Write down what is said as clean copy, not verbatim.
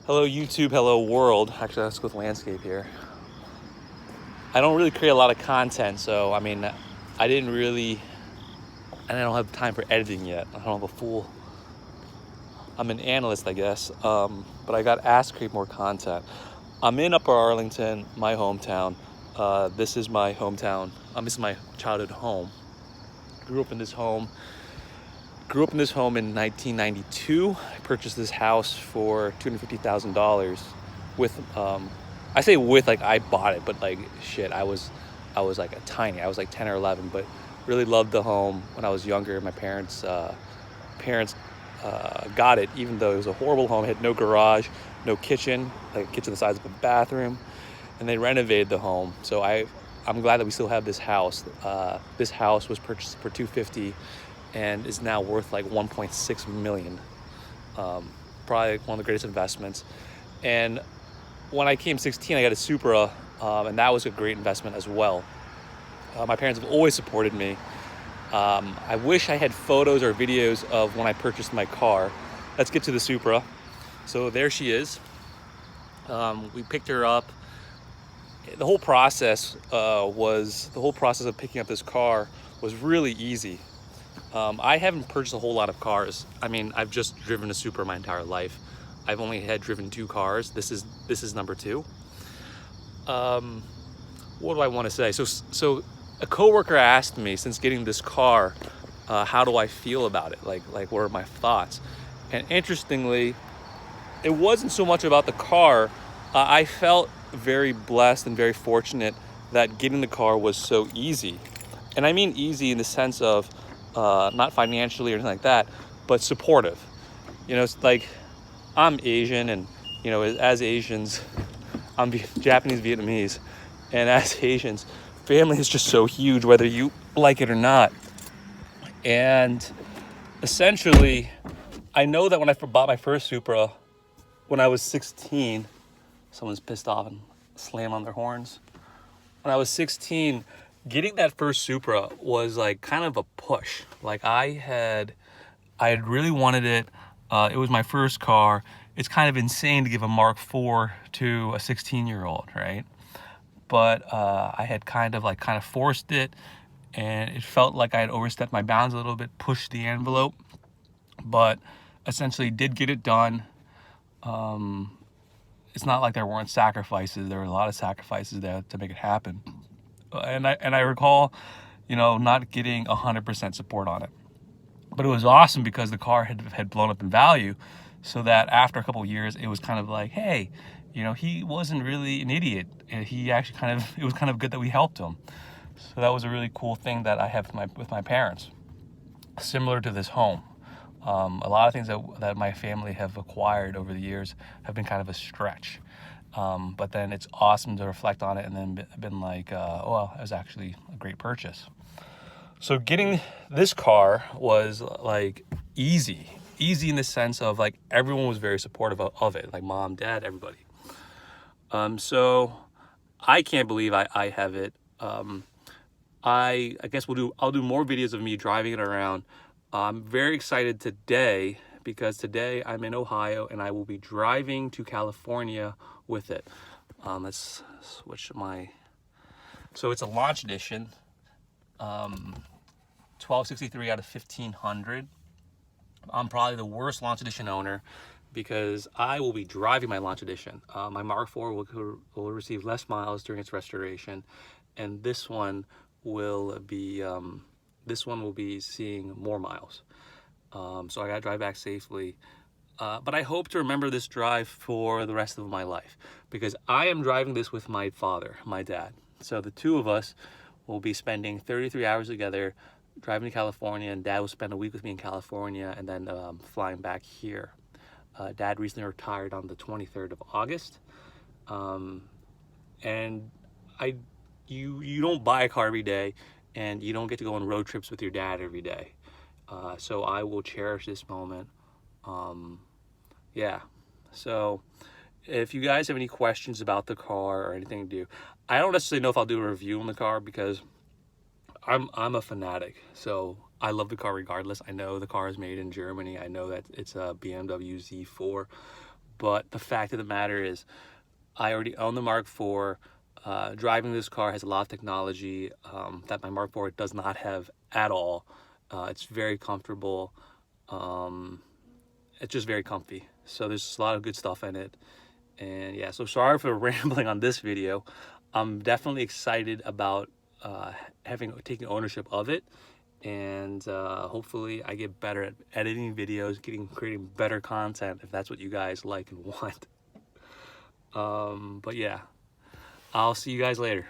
Hello YouTube, hello world. Actually, let's go with landscape here. I don't really create a lot of content, so I mean, I didn't really, and I don't have time for editing yet. I don't have a full, I'm an analyst, I guess, but I got asked to create more content. I'm in Upper Arlington, my hometown. This is my hometown. This is my childhood home. Grew up in this home. In 1992. I purchased this house for $250,000 with, I say with, like I bought it, but like shit, I was like I was like 10 or 11, but really loved the home when I was younger. My parents got it, even though it was a horrible home. It had no garage, no kitchen, like a kitchen the size of a bathroom, and they renovated the home. So I'm glad that we still have this house. This house was purchased for $250,000 and is now worth like 1.6 million. Probably one of the greatest investments. And when I came 16, I got a Supra, and that was a great investment as well. My parents have always supported me. I wish I had photos or videos of when I purchased my car. Let's get to the Supra. So there she is. We picked her up. The whole process of picking up this car was really easy. I haven't purchased a whole lot of cars. I mean, I've just driven a Supra my entire life. I've only had driven 2 cars. This is number 2. What do I want to say? So a coworker asked me, since getting this car, how do I feel about it? Like what are my thoughts? And interestingly, it wasn't so much about the car. I felt very blessed and very fortunate that getting the car was so easy. And I mean easy in the sense of not financially or anything like that, but supportive. You know, it's like I'm Asian, and you know, as Asians, I'm Japanese Vietnamese, and as Asians, family is just so huge, whether you like it or not. And essentially, I know that when I bought my first Supra when I was 16, someone's pissed off and slammed on their horns. When I was 16, getting that first Supra was like kind of a push. Like I had really wanted it. It was my first car. It's kind of insane to give a Mark IV to a 16-year-old, right? But I had kind of forced it, and it felt like I had overstepped my bounds a little bit, pushed the envelope, but essentially did get it done. It's not like there weren't sacrifices. There were a lot of sacrifices there to make it happen. And I recall, you know, not getting 100% support on it. But it was awesome because the car had blown up in value, so that after a couple of years, it was kind of like, hey, you know, he wasn't really an idiot. And he actually it was kind of good that we helped him. So that was a really cool thing that I have with my parents. Similar to this home. A lot of things that my family have acquired over the years have been kind of a stretch. But then it's awesome to reflect on it and then been like, oh, well, it was actually a great purchase. So getting this car was like easy in the sense of like everyone was very supportive of it, like mom, dad, everybody. So I can't believe I have it. I guess I'll do more videos of me driving it around. I'm very excited today because today I'm in Ohio and I will be driving to California with it. Let's switch so it's a launch edition. 1263 out of 1500. I'm probably the worst launch edition owner because I will be driving my launch edition. My Mark IV will receive less miles during its restoration, and this one will be seeing more miles. So I gotta drive back safely. But I hope to remember this drive for the rest of my life because I am driving this with my father, my dad. So the two of us will be spending 33 hours together driving to California, and Dad will spend a week with me in California and then flying back here. Dad recently retired on the 23rd of August. And you don't buy a car every day, and you don't get to go on road trips with your dad every day. So I will cherish this moment. Yeah. So if you guys have any questions about the car or anything to do, I don't necessarily know if I'll do a review on the car because I'm a fanatic. So I love the car regardless. I know the car is made in Germany. I know that it's a BMW Z4, But the fact of the matter is, I already own the Mark IV. Driving this car has a lot of technology that my Mark IV does not have at all. It's very comfortable. It's just very comfy. So there's a lot of good stuff in it. And yeah, so sorry for rambling on this video. I'm definitely excited about taking ownership of it, and hopefully I get better at editing videos, creating better content if that's what you guys like and want. But yeah, I'll see you guys later.